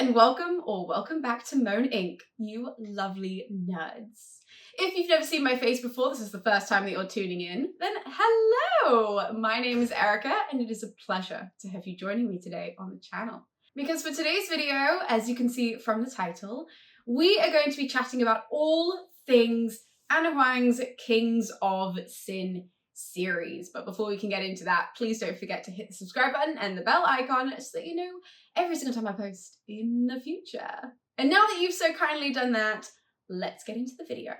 and welcome back to MoAn Inc., you lovely nerds. If you've never seen my face before, this is the first time that you're tuning in, then hello! My name is Erica, and it is a pleasure to have you joining me today on the channel. Because for today's video, as you can see from the title, we are going to be chatting about all things Anna Huang's Kings of Sin series. But before we can get into that, please don't forget to hit the subscribe button and the bell icon so that you know every single time I post in the future. And now that you've so kindly done that, let's get into the video.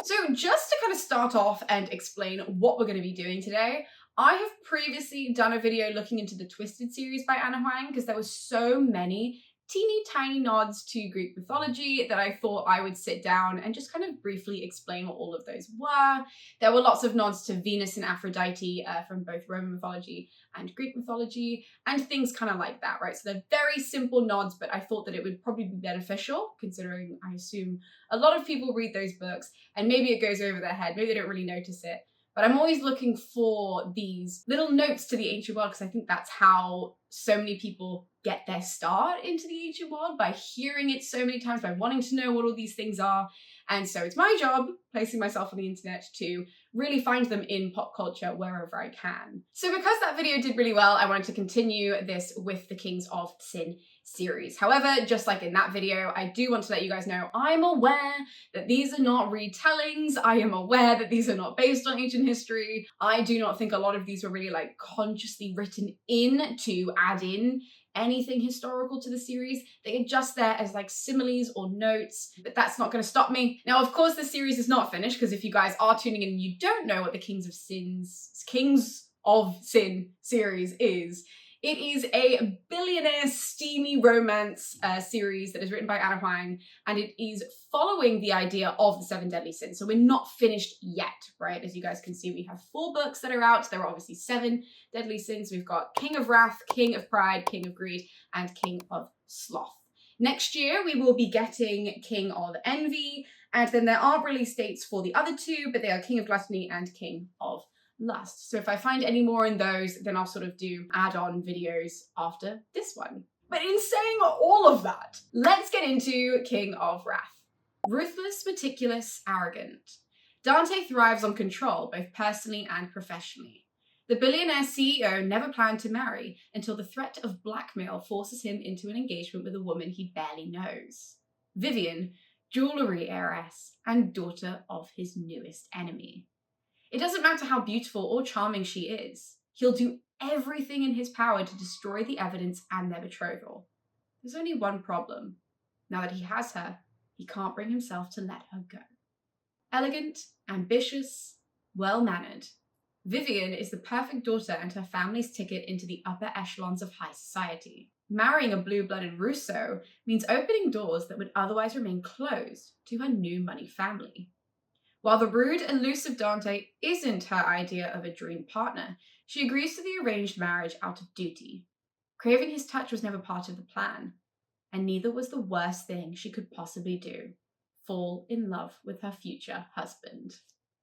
So just to kind of start off and explain what we're going to be doing today, I have previously done a video looking into the Twisted series by Anna Huang because there were so many teeny tiny nods to Greek mythology that I thought I would sit down and just kind of briefly explain what all of those were. There were lots of nods to Venus and Aphrodite from both Roman mythology and Greek mythology and things kind of like that, right? So they're very simple nods, but I thought that it would probably be beneficial considering I assume a lot of people read those books and maybe it goes over their head, maybe they don't really notice it. But I'm always looking for these little notes to the ancient world because I think that's how so many people get their start into the ancient world, by hearing it so many times, by wanting to know what all these things are. And so it's my job, placing myself on the internet, to really find them in pop culture wherever I can. So because that video did really well, I wanted to continue this with the Kings of Sin series. However, just like in that video, I do want to let you guys know I'm aware that these are not retellings. I am aware that these are not based on ancient history. I do not think a lot of these were really like consciously written in to add in anything historical to the series. They are just there as like similes or notes, but that's not going to stop me. Now, of course, the series is not finished, because if you guys are tuning in and you don't know what the Kings of Sin series is, it is a billionaire steamy romance series that is written by Anna Huang, and it is following the idea of the 7 deadly sins. So we're not finished yet, right? As you guys can see, we have 4 books that are out. There are obviously 7 deadly sins. We've got King of Wrath, King of Pride, King of Greed, and King of Sloth. Next year, we will be getting King of Envy, and then there aren't release dates for the other 2, but they are King of Gluttony and King of Lust. So if I find any more in those, then I'll sort of do add-on videos after this one. But in saying all of that, let's get into King of Wrath. Ruthless, meticulous, arrogant. Dante thrives on control, both personally and professionally. The billionaire CEO never planned to marry until the threat of blackmail forces him into an engagement with a woman he barely knows. Vivian, jewellery heiress and daughter of his newest enemy. It doesn't matter how beautiful or charming she is. He'll do everything in his power to destroy the evidence and their betrothal. There's only one problem. Now that he has her, he can't bring himself to let her go. Elegant, ambitious, well-mannered. Vivian is the perfect daughter and her family's ticket into the upper echelons of high society. Marrying a blue-blooded Russo means opening doors that would otherwise remain closed to her new money family. While the rude, elusive Dante isn't her idea of a dream partner, she agrees to the arranged marriage out of duty. Craving his touch was never part of the plan, and neither was the worst thing she could possibly do: fall in love with her future husband.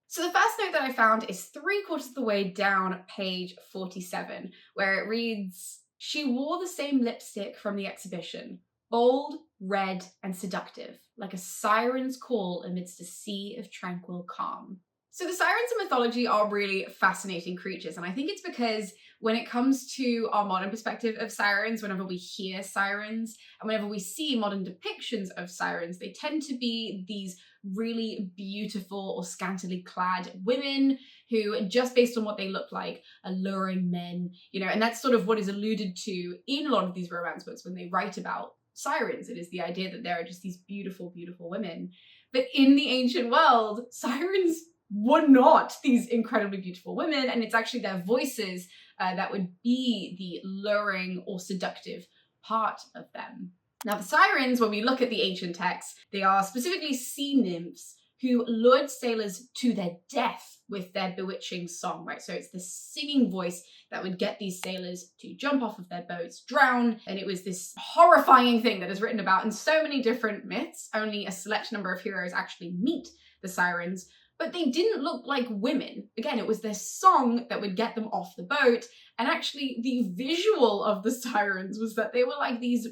So the first note that I found is 3/4 of the way down page 47, where it reads, "She wore the same lipstick from the exhibition, bold, red, and seductive, like a siren's call amidst a sea of tranquil calm." So the sirens in mythology are really fascinating creatures, and I think it's because when it comes to our modern perspective of sirens, whenever we hear sirens and whenever we see modern depictions of sirens, they tend to be these really beautiful or scantily clad women who, just based on what they look like, are luring men, you know, and that's sort of what is alluded to in a lot of these romance books when they write about sirens. It is the idea that there are just these beautiful, beautiful women. But in the ancient world, sirens were not these incredibly beautiful women, and it's actually their voices that would be the luring or seductive part of them. Now, the sirens, when we look at the ancient texts, they are specifically sea nymphs who lured sailors to their death with their bewitching song, right? So it's the singing voice that would get these sailors to jump off of their boats, drown, and it was this horrifying thing that is written about in so many different myths. Only a select number of heroes actually meet the sirens, but they didn't look like women. Again, it was their song that would get them off the boat, and actually the visual of the sirens was that they were like these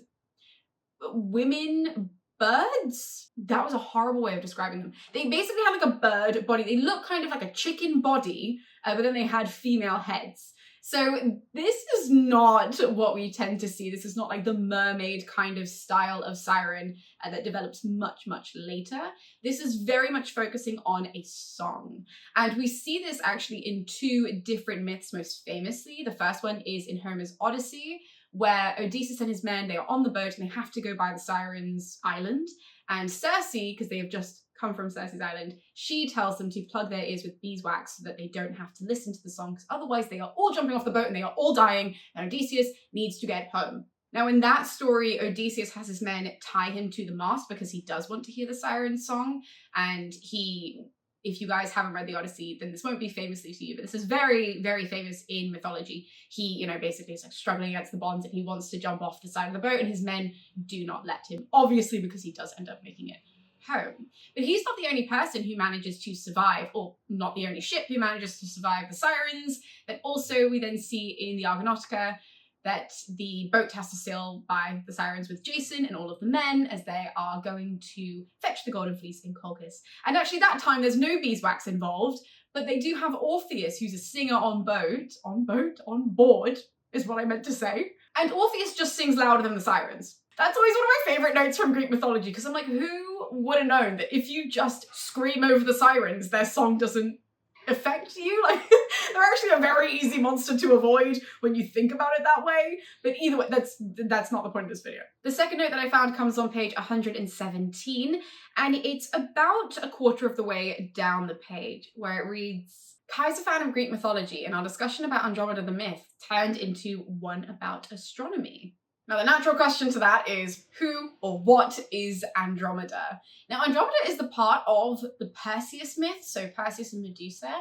women birds. That was a horrible way of describing them. They basically had like a bird body. They look kind of like a chicken body, but then they had female heads. So this is not what we tend to see. This is not like the mermaid kind of style of siren that develops much, much later. This is very much focusing on a song. And we see this actually in two different myths most famously. The first one is in Homer's Odyssey, where Odysseus and his men, they are on the boat and they have to go by the Sirens' island. And Circe, because they have just come from Circe's island, she tells them to plug their ears with beeswax so that they don't have to listen to the song, because otherwise they are all jumping off the boat and they are all dying, and Odysseus needs to get home. Now, in that story, Odysseus has his men tie him to the mast because he does want to hear the siren song, and if you guys haven't read the Odyssey, then this won't be famously to you, but this is very, very famous in mythology. He, basically is like struggling against the bonds and he wants to jump off the side of the boat and his men do not let him, obviously because he does end up making it home. But he's not the only person who manages to survive, or not the only ship who manages to survive the sirens, but also we then see in the Argonautica that the boat has to sail by the sirens with Jason and all of the men as they are going to fetch the Golden Fleece in Colchis. And actually that time there's no beeswax involved, but they do have Orpheus, who's a singer on board, is what I meant to say. And Orpheus just sings louder than the sirens. That's always one of my favorite notes from Greek mythology, because I'm like, who would have known that if you just scream over the sirens, their song doesn't affect you? Like, they're actually a very easy monster to avoid when you think about it that way. But either way, that's not the point of this video. The second note that I found comes on page 117, and it's about a quarter of the way down the page, where it reads, Kai's a fan of Greek mythology, and our discussion about Andromeda the myth turned into one about astronomy. Now, the natural question to that is, who or what is Andromeda? Now, Andromeda is the part of the Perseus myth, so Perseus and Medusa.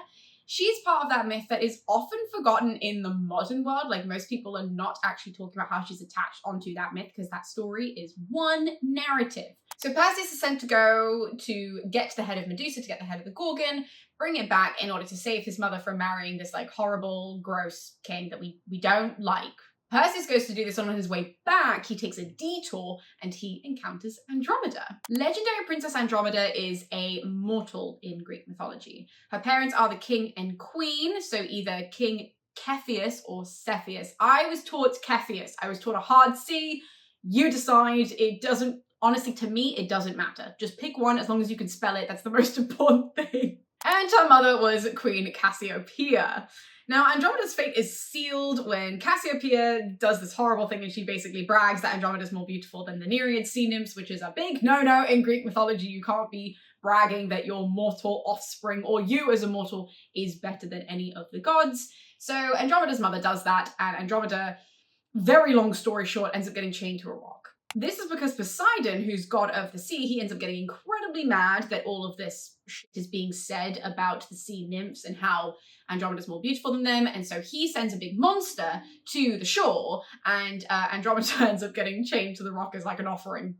She's part of that myth that is often forgotten in the modern world. Like, most people are not actually talking about how she's attached onto that myth, because that story is one narrative. So Perseus is sent to go to get to the head of Medusa, to get the head of the Gorgon, bring it back in order to save his mother from marrying this like horrible, gross king that we don't like. Perseus goes to do this, and on his way back, he takes a detour and he encounters Andromeda. Legendary Princess Andromeda is a mortal in Greek mythology. Her parents are the king and queen, so either King Cepheus or Cepheus. I was taught Cepheus. I was taught a hard C. You decide. It doesn't, honestly, to me, it doesn't matter. Just pick one as long as you can spell it. That's the most important thing. And her mother was Queen Cassiopeia. Now, Andromeda's fate is sealed when Cassiopeia does this horrible thing and she basically brags that Andromeda's more beautiful than the Nereid sea nymphs, which is a big no-no in Greek mythology. You can't be bragging that your mortal offspring, or you as a mortal, is better than any of the gods. So Andromeda's mother does that, and Andromeda, very long story short, ends up getting chained to a rock. This is because Poseidon, who's god of the sea, he ends up getting incredibly mad that all of this shit is being said about the sea nymphs and how Andromeda's more beautiful than them, and so he sends a big monster to the shore, and Andromeda ends up getting chained to the rock as like an offering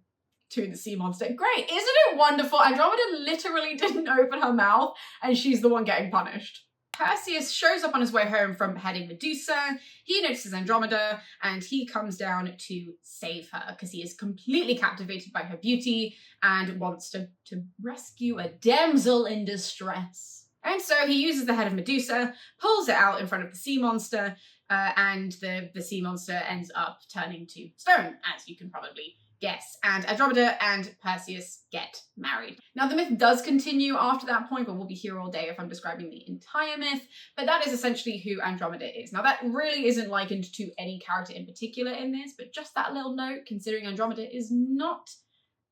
to the sea monster. Great, isn't it wonderful? Andromeda literally didn't open her mouth, and she's the one getting punished. Perseus shows up on his way home from beheading Medusa. He notices Andromeda and he comes down to save her because he is completely captivated by her beauty and wants to rescue a damsel in distress. And so he uses the head of Medusa, pulls it out in front of the sea monster, and the sea monster ends up turning to stone, as you can probably guess. And Andromeda and Perseus get married. Now, the myth does continue after that point, but we'll be here all day if I'm describing the entire myth. But that is essentially who Andromeda is. Now, that really isn't likened to any character in particular in this, but just that little note, considering Andromeda is not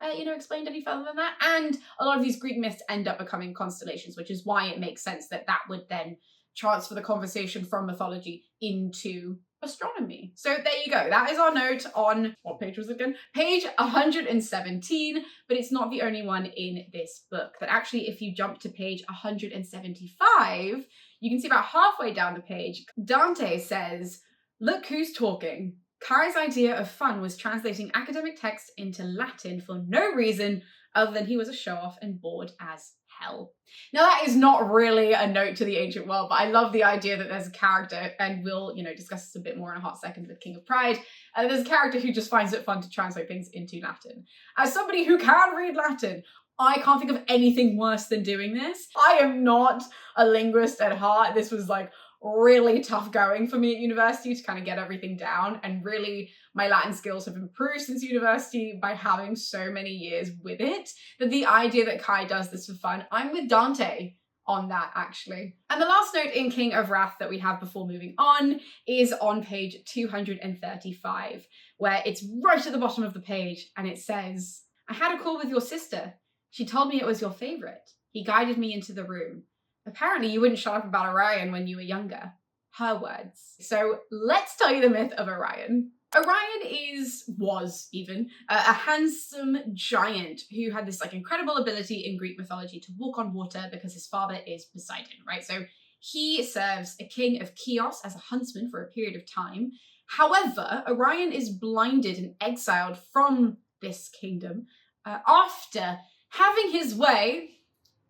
explained any further than that. And a lot of these Greek myths end up becoming constellations, which is why it makes sense that that would then transfer the conversation from mythology into astronomy. So there you go. That is our note on, what page was it again? Page 117, but it's not the only one in this book. That actually, if you jump to page 175, you can see about halfway down the page, Dante says, "Look who's talking. Kai's idea of fun was translating academic text into Latin for no reason other than he was a show-off and bored as hell. Now that is not really a note to the ancient world, but I love the idea that there's a character, and we'll, discuss this a bit more in a hot second with King of Pride. There's a character who just finds it fun to translate things into Latin. As somebody who can read Latin, I can't think of anything worse than doing this. I am not a linguist at heart. This was like really tough going for me at university to kind of get everything down, and really my Latin skills have improved since university by having so many years with it, that the idea that Kai does this for fun, I'm with Dante on that actually. And the last note in King of Wrath that we have before moving on is on page 235, where it's right at the bottom of the page and it says, "I had a call with your sister. She told me it was your favorite. He guided me into the room. Apparently you wouldn't shut up about Orion when you were younger." Her words. So let's tell you the myth of Orion. Orion was a handsome giant who had this incredible ability in Greek mythology to walk on water because his father is Poseidon, right? So he serves a king of Chios as a huntsman for a period of time. However, Orion is blinded and exiled from this kingdom after having his way.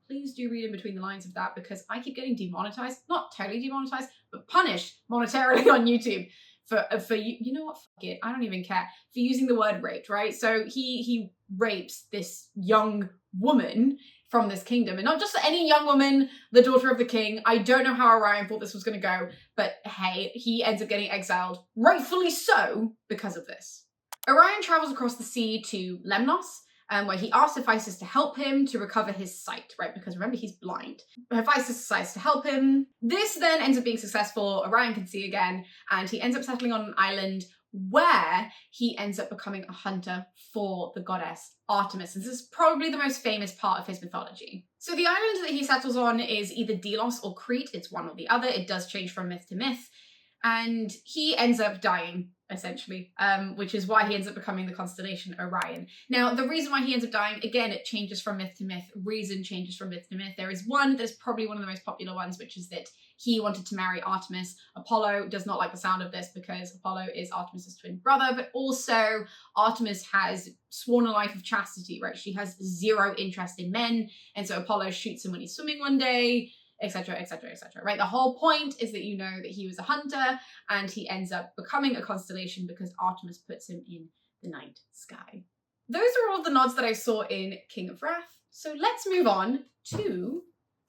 Please do read in between the lines of that, because I keep getting demonetized, not totally demonetized, but punished monetarily on YouTube for you know what, fuck it, I don't even care, for using the word raped, right? So he rapes this young woman from this kingdom, and not just any young woman, the daughter of the king. I don't know how Orion thought this was going to go, but hey, he ends up getting exiled, rightfully so, because of this. Orion travels across the sea to Lemnos, where he asks Hephaestus to help him to recover his sight, right? Because remember, he's blind. Hephaestus decides to help him. This then ends up being successful. Orion can see again, and he ends up settling on an island where he ends up becoming a hunter for the goddess Artemis. And this is probably the most famous part of his mythology. So the island that he settles on is either Delos or Crete. It's one or the other. It does change from myth to myth. And he ends up dying, essentially, which is why he ends up becoming the constellation Orion. Now, the reason why he ends up dying, again, it changes from myth to myth. Reason changes from myth to myth. There is one that is probably one of the most popular ones, which is that he wanted to marry Artemis. Apollo does not like the sound of this because Apollo is Artemis's twin brother, but also Artemis has sworn a life of chastity, right? She has zero interest in men, and so Apollo shoots him when he's swimming one day, etc., etc., etc., right? The whole point is that you know that he was a hunter, and he ends up becoming a constellation because Artemis puts him in the night sky. Those are all the nods that I saw in King of Wrath. So let's move on to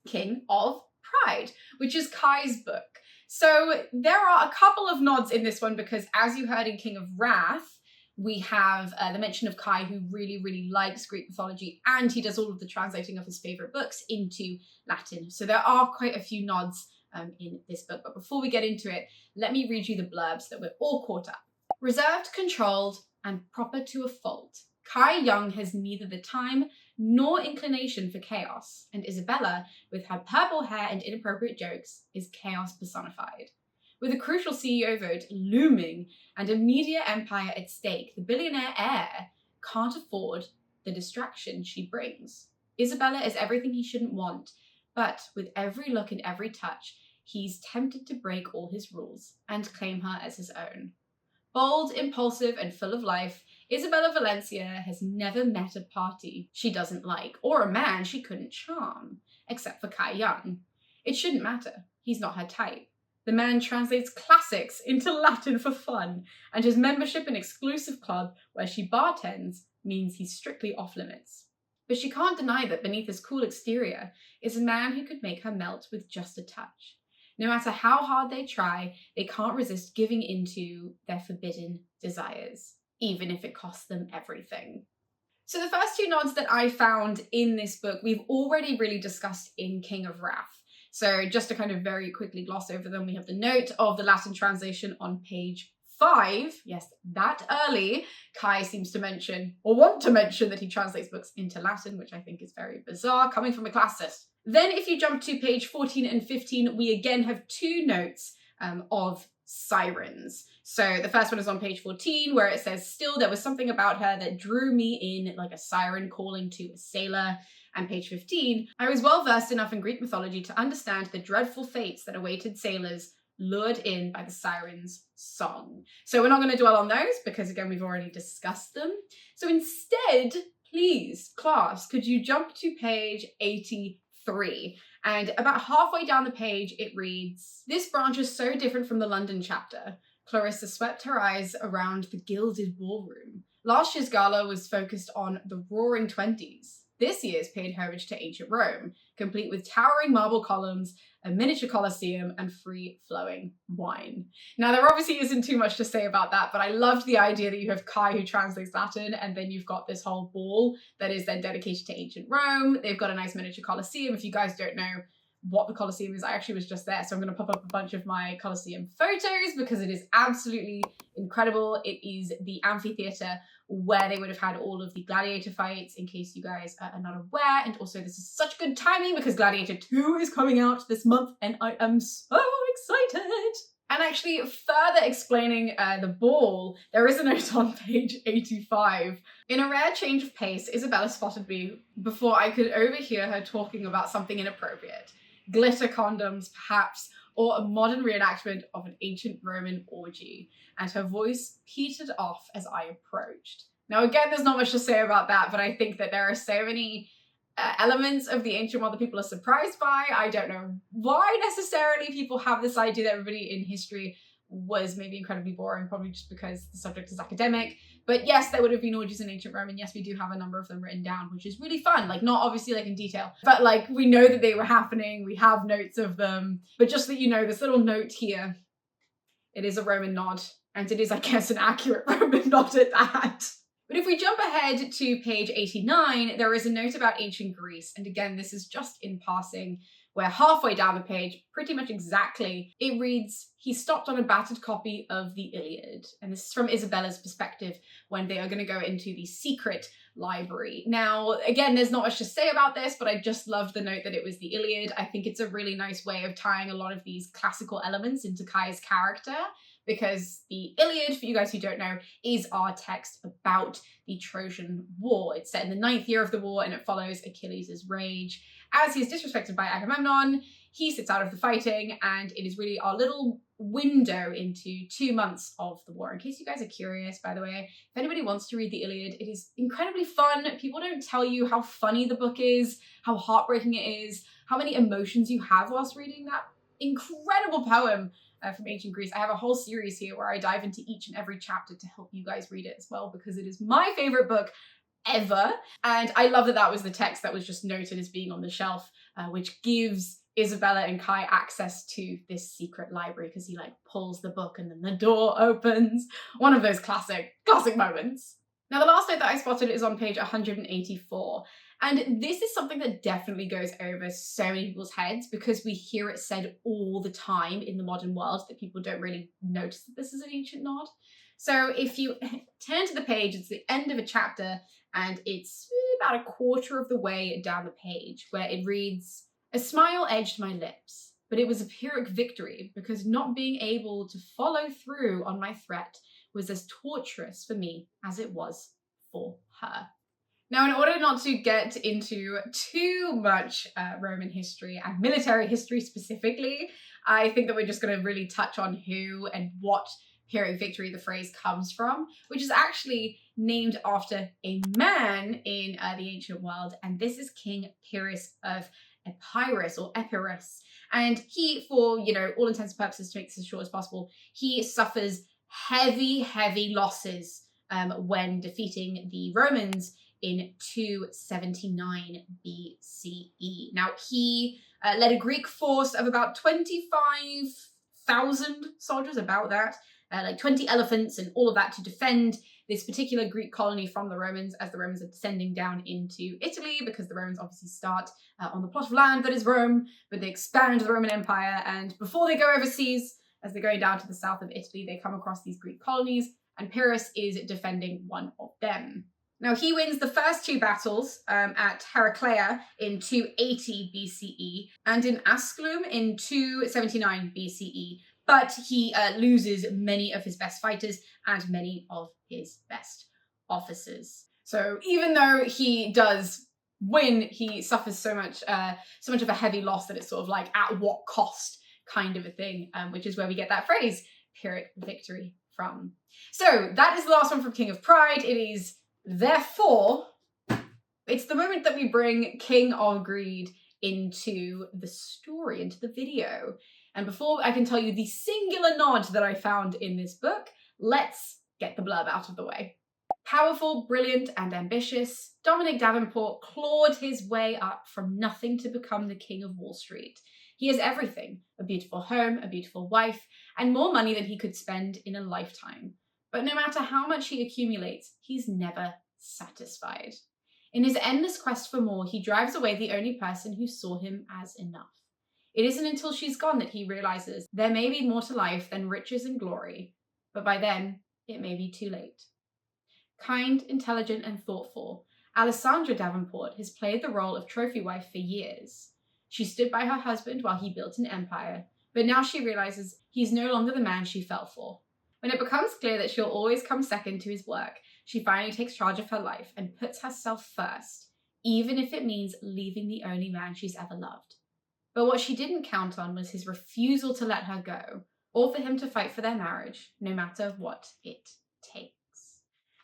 King of Pride, which is Kai's book. So there are a couple of nods in this one because, as you heard in King of Wrath, we have the mention of Kai, who really, really likes Greek mythology, and he does all of the translating of his favorite books into Latin. So there are quite a few nods in this book. But before we get into it, let me read you the blurbs that we're all caught up. Reserved, controlled, and proper to a fault, Kai Young has neither the time nor inclination for chaos, and Isabella, with her purple hair and inappropriate jokes, is chaos personified. With a crucial CEO vote looming and a media empire at stake, the billionaire heir can't afford the distraction she brings. Isabella is everything he shouldn't want, but with every look and every touch, he's tempted to break all his rules and claim her as his own. Bold, impulsive, and full of life, Isabella Valencia has never met a party she doesn't like, or a man she couldn't charm, except for Kai Young. It shouldn't matter. He's not her type. The man translates classics into Latin for fun, and his membership in an exclusive club where she bartends means he's strictly off limits. But she can't deny that beneath his cool exterior is a man who could make her melt with just a touch. No matter how hard they try, they can't resist giving into their forbidden desires, even if it costs them everything. So the first two nods that I found in this book, we've already really discussed in King of Wrath. So just to kind of very quickly gloss over them, we have the note of the Latin translation on page 5. Yes, that early, Kai seems to mention, or want to mention, that he translates books into Latin, which I think is very bizarre, coming from a classicist. Then if you jump to page 14 and 15, we again have two notes of sirens. So the first one is on page 14, where it says, "Still, there was something about her that drew me in like a siren calling to a sailor." And page 15, "I was well versed enough in Greek mythology to understand the dreadful fates that awaited sailors lured in by the siren's song." So we're not going to dwell on those because, again, we've already discussed them. So instead, please, class, could you jump to page 85? 3. And about halfway down the page, it reads, "This branch is so different from the London chapter." Clarissa swept her eyes around the gilded ballroom. Last year's gala was focused on the Roaring Twenties. This year's paid homage to ancient Rome, complete with towering marble columns, a miniature Colosseum, and free-flowing wine. Now, there obviously isn't too much to say about that, but I loved the idea that you have Kai who translates Latin, and then you've got this whole ball that is then dedicated to ancient Rome. They've got a nice miniature Colosseum. If you guys don't know what the Colosseum is, I actually was just there, so I'm going to pop up a bunch of my Colosseum photos because it is absolutely incredible. It is the amphitheatre where they would have had all of the gladiator fights, in case you guys are not aware. And also, this is such good timing because Gladiator 2 is coming out this month, and I am so excited. And actually, further explaining the ball, there is a note on page 85. "In a rare change of pace, Isabella spotted me before I could overhear her talking about something inappropriate. Glitter condoms, perhaps, or a modern reenactment of an ancient Roman orgy, and her voice petered off as I approached." Now, again, there's not much to say about that, but I think that there are so many elements of the ancient world that people are surprised by. I don't know why necessarily people have this idea that everybody in history was maybe incredibly boring, probably just because the subject is academic. But yes, there would have been orgies in ancient Rome, and yes, we do have a number of them written down, which is really fun. Like, not obviously like in detail, but like we know that they were happening, we have notes of them. But just that you know, this little note here, it is a Roman nod, and it is, I guess, an accurate Roman nod at that. But if we jump ahead to page 89, there is a note about ancient Greece. And again, this is just in passing. We're halfway down the page, pretty much exactly. It reads, "He stopped on a battered copy of the Iliad." And this is from Isabella's perspective when they are going to go into the secret library. Now, again, there's not much to say about this, but I just loved the note that it was the Iliad. I think it's a really nice way of tying a lot of these classical elements into Kai's character, because the Iliad, for you guys who don't know, is our text about the Trojan War. It's set in the 9th year of the war, and it follows Achilles' rage. As he is disrespected by Agamemnon, he sits out of the fighting, and it is really our little window into 2 months of the war. In case you guys are curious, by the way, if anybody wants to read the Iliad, it is incredibly fun. People don't tell you how funny the book is, how heartbreaking it is, how many emotions you have whilst reading that incredible poem from ancient Greece. I have a whole series here where I dive into each and every chapter to help you guys read it as well, because it is my favorite book ever. And I love that that was the text that was just noted as being on the shelf, which gives Isabella and Kai access to this secret library, because he like pulls the book and then the door opens. One of those classic moments. Now, the last note that I spotted is on page 184. And this is something that definitely goes over so many people's heads, because we hear it said all the time in the modern world that people don't really notice that this is an ancient nod. So if you turn to the page, it's the end of a chapter, and it's about a quarter of the way down the page, where it reads, "A smile edged my lips, but it was a Pyrrhic victory, because not being able to follow through on my threat was as torturous for me as it was for her." Now, in order not to get into too much Roman history and military history specifically, I think that we're just going to really touch on who and what Pyrrhic victory the phrase comes from, which is actually named after a man in the ancient world, and this is King Pyrrhus of Epirus, or Epirus. And he, for, all intents and purposes, to make this as short as possible, he suffers heavy losses when defeating the Romans in 279 BCE. Now, he led a Greek force of about 25,000 soldiers, about that, like 20 elephants and all of that, to defend this particular Greek colony from the Romans as the Romans are descending down into Italy, because the Romans obviously start on the plot of land that is Rome, but they expand the Roman Empire, and before they go overseas, as they're going down to the south of Italy, they come across these Greek colonies, and Pyrrhus is defending one of them. Now, he wins the first 2 battles at Heraclea in 280 BCE and in Asculum in 279 BCE, but he loses many of his best fighters and many of his best officers. So even though he does win, he suffers so much of a heavy loss that it's sort of like at what cost kind of a thing, which is where we get that phrase, Pyrrhic victory, from. So that is the last one from King of Pride. It is therefore, it's the moment that we bring King of Greed into the story, into the video. And before I can tell you the singular nod that I found in this book, let's get the blurb out of the way. Powerful, brilliant, and ambitious, Dominic Davenport clawed his way up from nothing to become the king of Wall Street. He has everything: a beautiful home, a beautiful wife, and more money than he could spend in a lifetime. But no matter how much he accumulates, he's never satisfied. In his endless quest for more, he drives away the only person who saw him as enough. It isn't until she's gone that he realizes there may be more to life than riches and glory, but by then, it may be too late. Kind, intelligent, and thoughtful, Alessandra Davenport has played the role of trophy wife for years. She stood by her husband while he built an empire, but now she realizes he's no longer the man she fell for. When it becomes clear that she'll always come second to his work, she finally takes charge of her life and puts herself first, even if it means leaving the only man she's ever loved. But what she didn't count on was his refusal to let her go, or for him to fight for their marriage, no matter what it takes.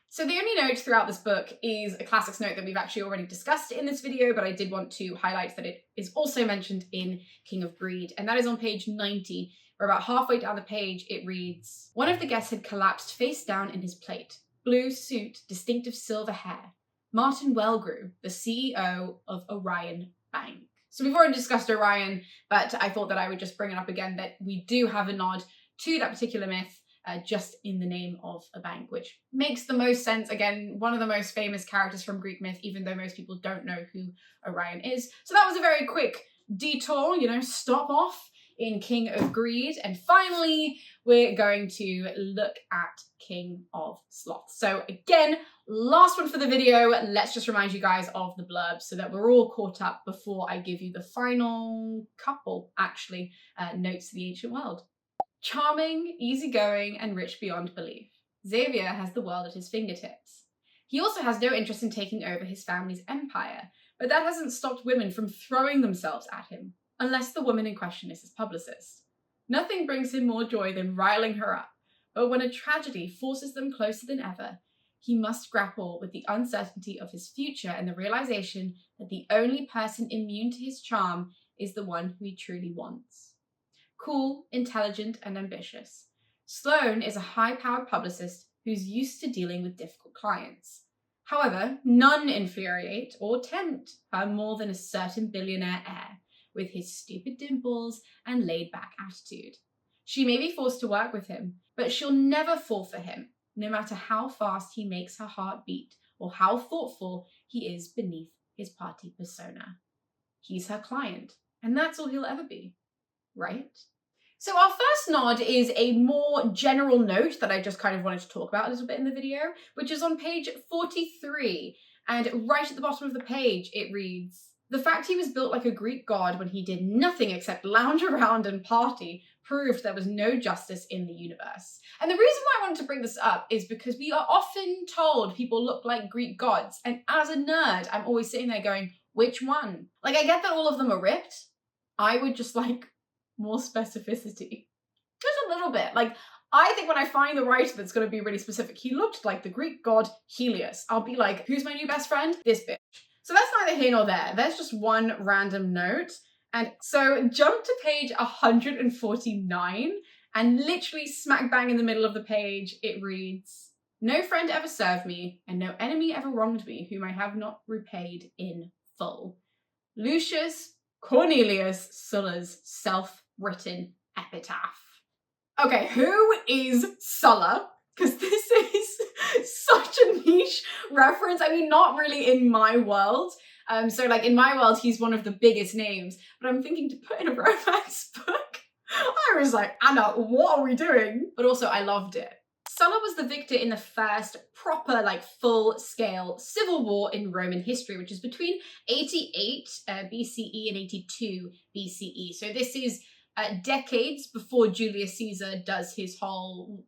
So the only note throughout this book is a classics note that we've actually already discussed in this video, but I did want to highlight that it is also mentioned in King of Greed, and that is on page 90, where about halfway down the page it reads, "One of the guests had collapsed face down in his plate. Blue suit, distinctive silver hair. Martin Wellgrew, the CEO of Orion Bank." So we've already discussed Orion, but I thought that I would just bring it up again that we do have a nod to that particular myth just in the name of a bank, which makes the most sense. Again, one of the most famous characters from Greek myth, even though most people don't know who Orion is. So that was a very quick detour, stop off in King of Greed. And finally, we're going to look at King of Sloths. So again, last one for the video. Let's just remind you guys of the blurb so that we're all caught up before I give you the final couple, actually, notes to the ancient world. Charming, easygoing, and rich beyond belief, Xavier has the world at his fingertips. He also has no interest in taking over his family's empire, but that hasn't stopped women from throwing themselves at him, unless the woman in question is his publicist. Nothing brings him more joy than riling her up, but when a tragedy forces them closer than ever, he must grapple with the uncertainty of his future and the realization that the only person immune to his charm is the one who he truly wants. Cool, intelligent, and ambitious, Sloane is a high-powered publicist who's used to dealing with difficult clients. However, none infuriate or tempt her more than a certain billionaire heir with his stupid dimples and laid-back attitude. She may be forced to work with him, but she'll never fall for him, no matter how fast he makes her heart beat or how thoughtful he is beneath his party persona. He's her client, and that's all he'll ever be, right? So our first nod is a more general note that I just kind of wanted to talk about a little bit in the video, which is on page 43. And right at the bottom of the page, it reads, "The fact he was built like a Greek god when he did nothing except lounge around and party proved there was no justice in the universe." And the reason why I wanted to bring this up is because we are often told people look like Greek gods. And as a nerd, I'm always sitting there going, which one? Like, I get that all of them are ripped. I would just like more specificity. Just a little bit. Like, I think when I find the writer that's going to be really specific, he looked like the Greek god Helios. I'll be like, who's my new best friend? This bitch. So that's neither here nor there. There's just one random note. And so jump to page 149, and literally smack bang in the middle of the page, it reads, "No friend ever served me, and no enemy ever wronged me, whom I have not repaid in full. Lucius Cornelius Sulla's self-written epitaph." Okay, who is Sulla? Because this is such a niche reference. I mean, not really in my world. So like in my world, he's one of the biggest names, but I'm thinking to put in a romance book. I was like, Anna, what are we doing? But also I loved it. Sulla was the victor in the first proper, like, full-scale civil war in Roman history, which is between 88 BCE and 82 BCE. So this is decades before Julius Caesar does his whole,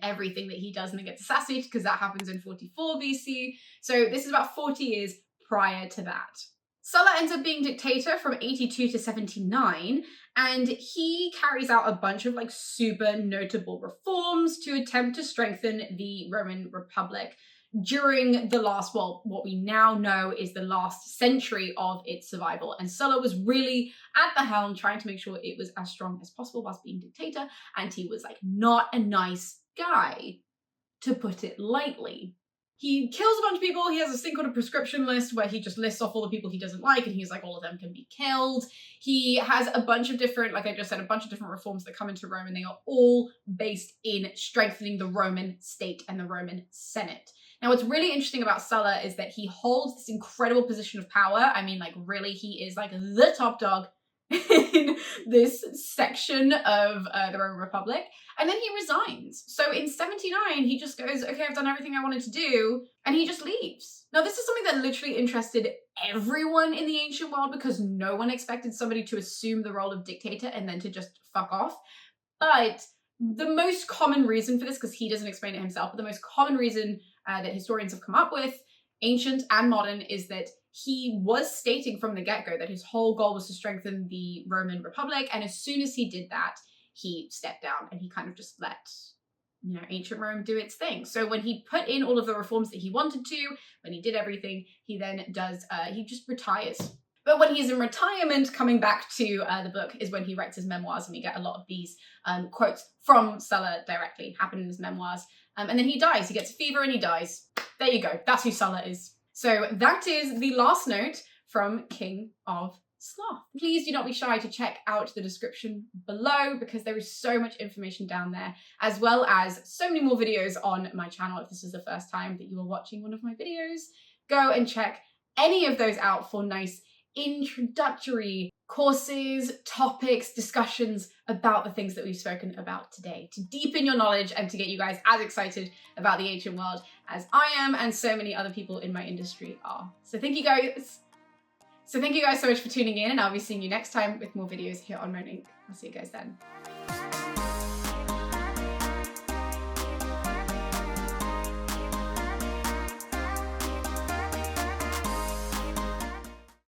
everything that he does and then gets assassinated, because that happens in 44 BC. So this is about 40 years prior to that. Sulla ends up being dictator from 82 to 79, and he carries out a bunch of super notable reforms to attempt to strengthen the Roman Republic. during the last, well, what we now know is the last century of its survival. And Sulla was really at the helm trying to make sure it was as strong as possible whilst being dictator. And he was like not a nice guy, to put it lightly. He kills a bunch of people. He has this thing called a prescription list where he just lists off all the people he doesn't like, and he's like, all of them can be killed. He has a bunch of different, like I just said, a bunch of different reforms that come into Rome, and they are all based in strengthening the Roman state and the Roman Senate. Now, what's really interesting about Sulla is that he holds this incredible position of power. I mean, like, really, he is like the top dog in this section of the Roman Republic. And then he resigns. So in 79, he just goes, okay, I've done everything I wanted to do, and he just leaves. Now, this is something that literally interested everyone in the ancient world because no one expected somebody to assume the role of dictator and then to just fuck off. But the most common reason for this, because he doesn't explain it himself, but the most common reason that historians have come up with, ancient and modern, is that he was stating from the get-go that his whole goal was to strengthen the Roman Republic, and as soon as he did that, he stepped down and he kind of just let, ancient Rome do its thing. So when he put in all of the reforms that he wanted to, when he did everything, he then does, he just retires. But when he's in retirement, coming back to the book is when he writes his memoirs, and we get a lot of these quotes from Sulla directly, happen in his memoirs. And then he dies, he gets a fever and he dies. There you go, that's who Sulla is. So that is the last note from King of Sloth. Please do not be shy to check out the description below because there is so much information down there, as well as so many more videos on my channel. If this is the first time that you are watching one of my videos, go and check any of those out for nice introductory courses, topics, discussions about the things that we've spoken about today, to deepen your knowledge and to get you guys as excited about the ancient world as I am and so many other people in my industry are. So thank you guys so much for tuning in, and I'll be seeing you next time with more videos here on MoAn. I'll see you guys then.